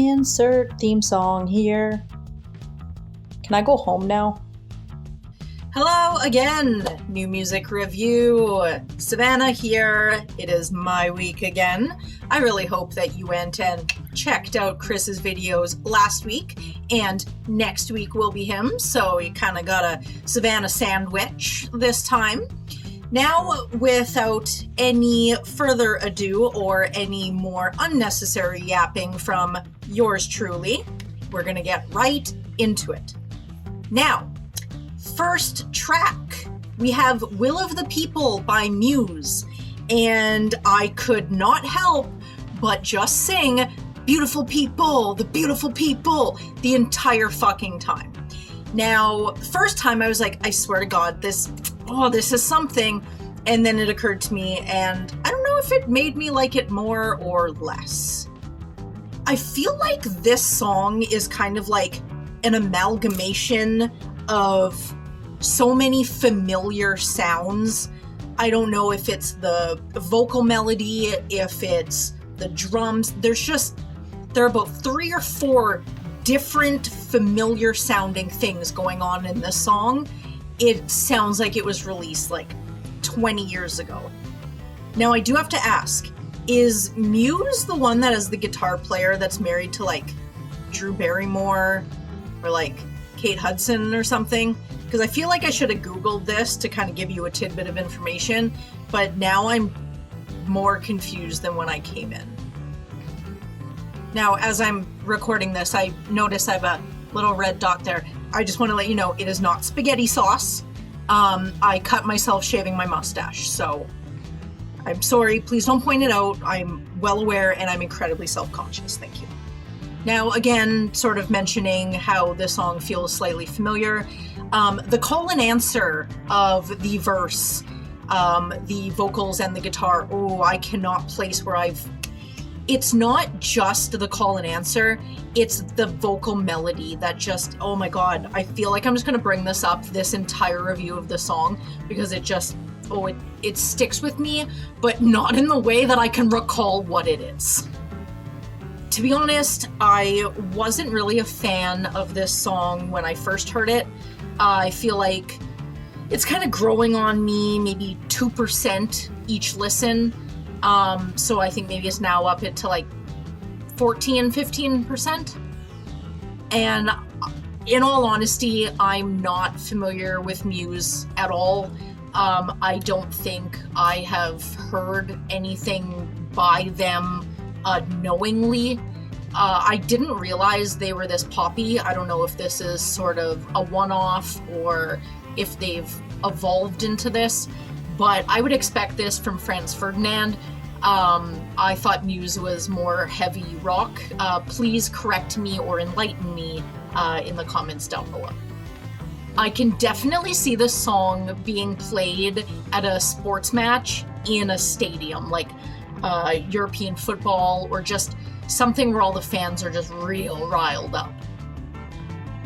Insert theme song here. Can I go home now? Hello again, new music review. Savannah here. It is my week again. I really hope that you went and checked out Chris's videos last week, and next week will be him, so you kind of got a Savannah sandwich this time. Now, without any further ado or any more unnecessary yapping from yours truly, we're gonna get right into it. Now, first track, we have Will of the People by Muse, and I could not help but just sing Beautiful People, the beautiful people, the entire fucking time. Now, first time I was like, I swear to God, this is something, and then it occurred to me, and I don't know if it made me like it more or less. I feel like this song is kind of like an amalgamation of so many familiar sounds. I don't know if it's the vocal melody, if it's the drums. There are about 3 or 4 different familiar sounding things going on in this song. It sounds like it was released like 20 years ago. Now I do have to ask, is Muse the one that is the guitar player that's married to like Drew Barrymore or like Kate Hudson or something? Because I feel like I should have Googled this to kind of give you a tidbit of information, but now I'm more confused than when I came in. Now, as I'm recording this, I notice I have a little red dot there. I just want to let you know it is not spaghetti sauce. I cut myself shaving my mustache, so I'm sorry. Please don't point it out. I'm well aware and I'm incredibly self-conscious. Thank you. Now, again, sort of mentioning how this song feels slightly familiar. The call and answer of the verse, the vocals and the guitar, I cannot place where it's not just the call and answer, it's the vocal melody that just, oh my God, I feel like I'm just gonna bring this up this entire review of the song because it just, it sticks with me, but not in the way that I can recall what it is. To be honest, I wasn't really a fan of this song when I first heard it. I feel like it's kind of growing on me, maybe 2% each listen. So I think maybe it's now up to like 15%. And in all honesty, I'm not familiar with Muse at all. I don't think I have heard anything by them knowingly. I didn't realize they were this poppy. I don't know if this is sort of a one-off or if they've evolved into this, but I would expect this from Franz Ferdinand. I thought Muse was more heavy rock. Please correct me or enlighten me in the comments down below. I can definitely see this song being played at a sports match in a stadium, like European football, or just something where all the fans are just real riled up.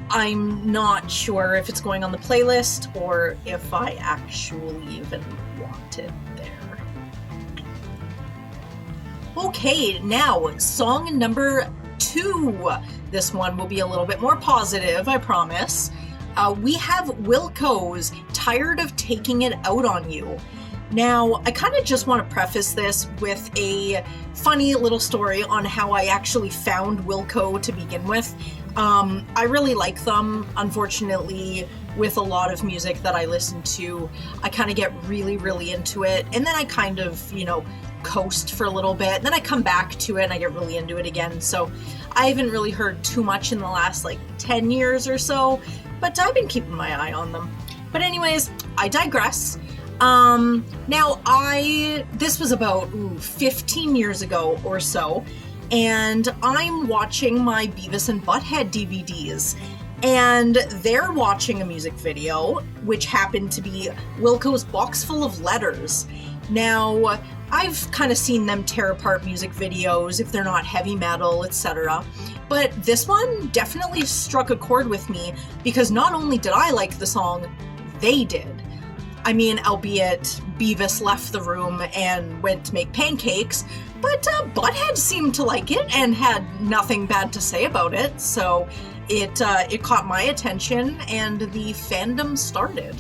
I'm not sure if it's going on the playlist or if I actually even want it there. Okay, now song number 2. This one will be a little bit more positive, I promise. We have Wilco's Tired of Taking It Out on You. Now, I kind of just want to preface this with a funny little story on how I actually found Wilco to begin with. I really like them. Unfortunately, with a lot of music that I listen to, I kind of get really, really into it, and then I kind of, coast for a little bit, then I come back to it and I get really into it again. So I haven't really heard too much in the last 10 years or so, but I've been keeping my eye on them. But anyways, I digress. This was about 15 years ago or so, and I'm watching my Beavis and Butthead DVDs, and they're watching a music video, which happened to be Wilco's Box Full of Letters. Now, I've kind of seen them tear apart music videos if they're not heavy metal, etc. But this one definitely struck a chord with me because not only did I like the song, they did. I mean, albeit Beavis left the room and went to make pancakes, But Butthead seemed to like it and had nothing bad to say about it, so it caught my attention and the fandom started.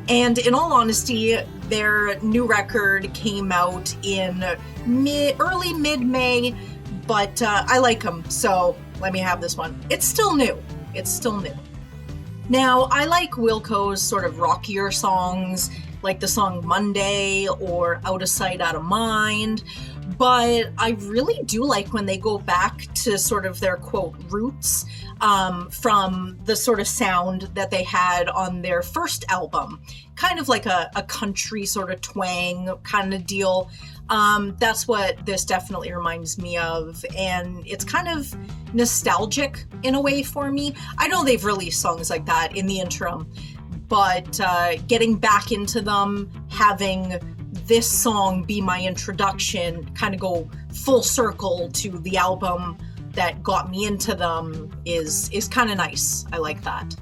And in all honesty, their new record came out in early mid-May, but I like them, so let me have this one. It's still new. Now, I like Wilco's sort of rockier songs, like the song Monday or Out of Sight, Out of Mind, but I really do like when they go back to sort of their, quote, roots from the sort of sound that they had on their first album, kind of like a country sort of twang kind of deal. That's what this definitely reminds me of, and it's kind of nostalgic in a way for me. I know they've released songs like that in the interim, but getting back into them, having this song be my introduction, kind of go full circle to the album that got me into them is kind of nice. I like that.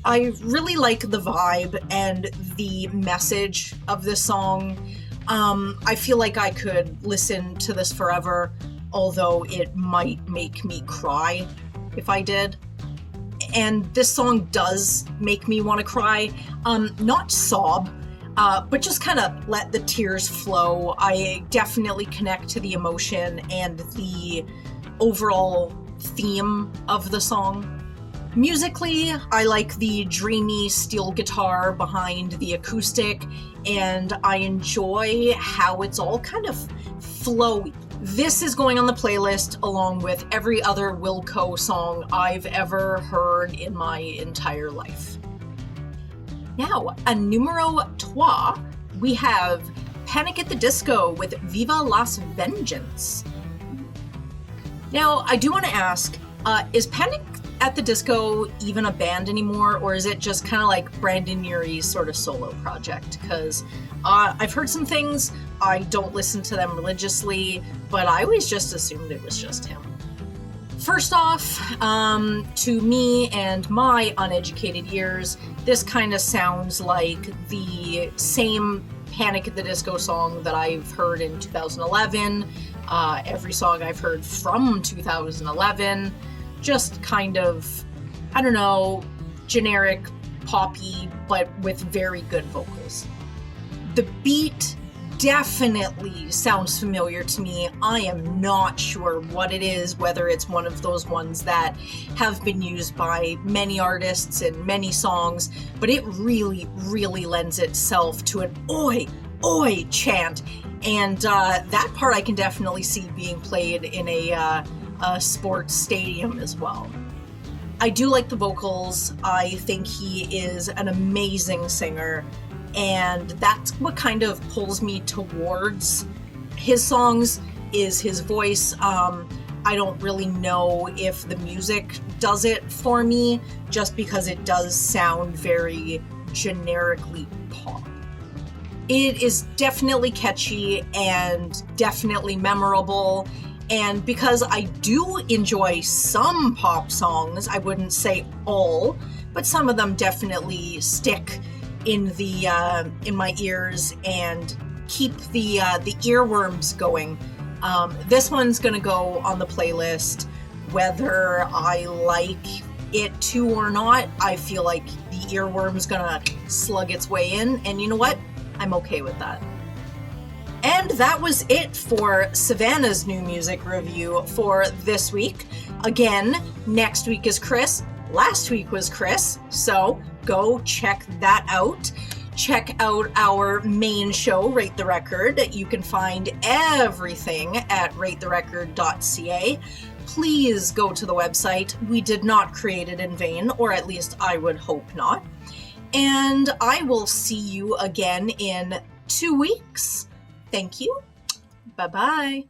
I really like the vibe and the message of this song. I feel like I could listen to this forever, although it might make me cry if I did. And this song does make me want to cry. Not sob, but just kind of let the tears flow. I definitely connect to the emotion and the overall theme of the song. Musically, I like the dreamy steel guitar behind the acoustic, and I enjoy how it's all kind of flowy. This is going on the playlist along with every other Wilco song I've ever heard in my entire life. Now, a numero trois, we have Panic at the Disco with Viva Las Vengeance. Now, I do want to ask, is Panic at the Disco even a band anymore, or is it just kind of like Brandon Urie's sort of solo project? Because I've heard some things, I don't listen to them religiously, but I always just assumed it was just him. First off, to me and my uneducated ears, this kind of sounds like the same Panic at the Disco song that I've heard in 2011, every song I've heard from 2011, just kind of, I don't know, generic poppy, but with very good vocals. The beat definitely sounds familiar to me. I am not sure what it is, whether it's one of those ones that have been used by many artists in many songs, but it really, really lends itself to an oi, oi chant. And that part I can definitely see being played in a sports stadium as well. I do like the vocals. I think he is an amazing singer, and that's what kind of pulls me towards his songs is his voice. I don't really know if the music does it for me, just because it does sound very generically pop. It is definitely catchy and definitely memorable, and because I do enjoy some pop songs, I wouldn't say all, but some of them definitely stick in my ears and keep the earworms going. This one's gonna go on the playlist whether I like it to or not. I feel like the earworm's gonna slug its way in, and you know what? I'm okay with that. And that was it for Savannah's new music review for this week. Again, next week is Chris. Last week was Chris, so go check that out. Check out our main show, Rate the Record. You can find everything at ratetherecord.ca. Please go to the website. We did not create it in vain, or at least I would hope not. And I will see you again in 2 weeks. Thank you. Bye-bye.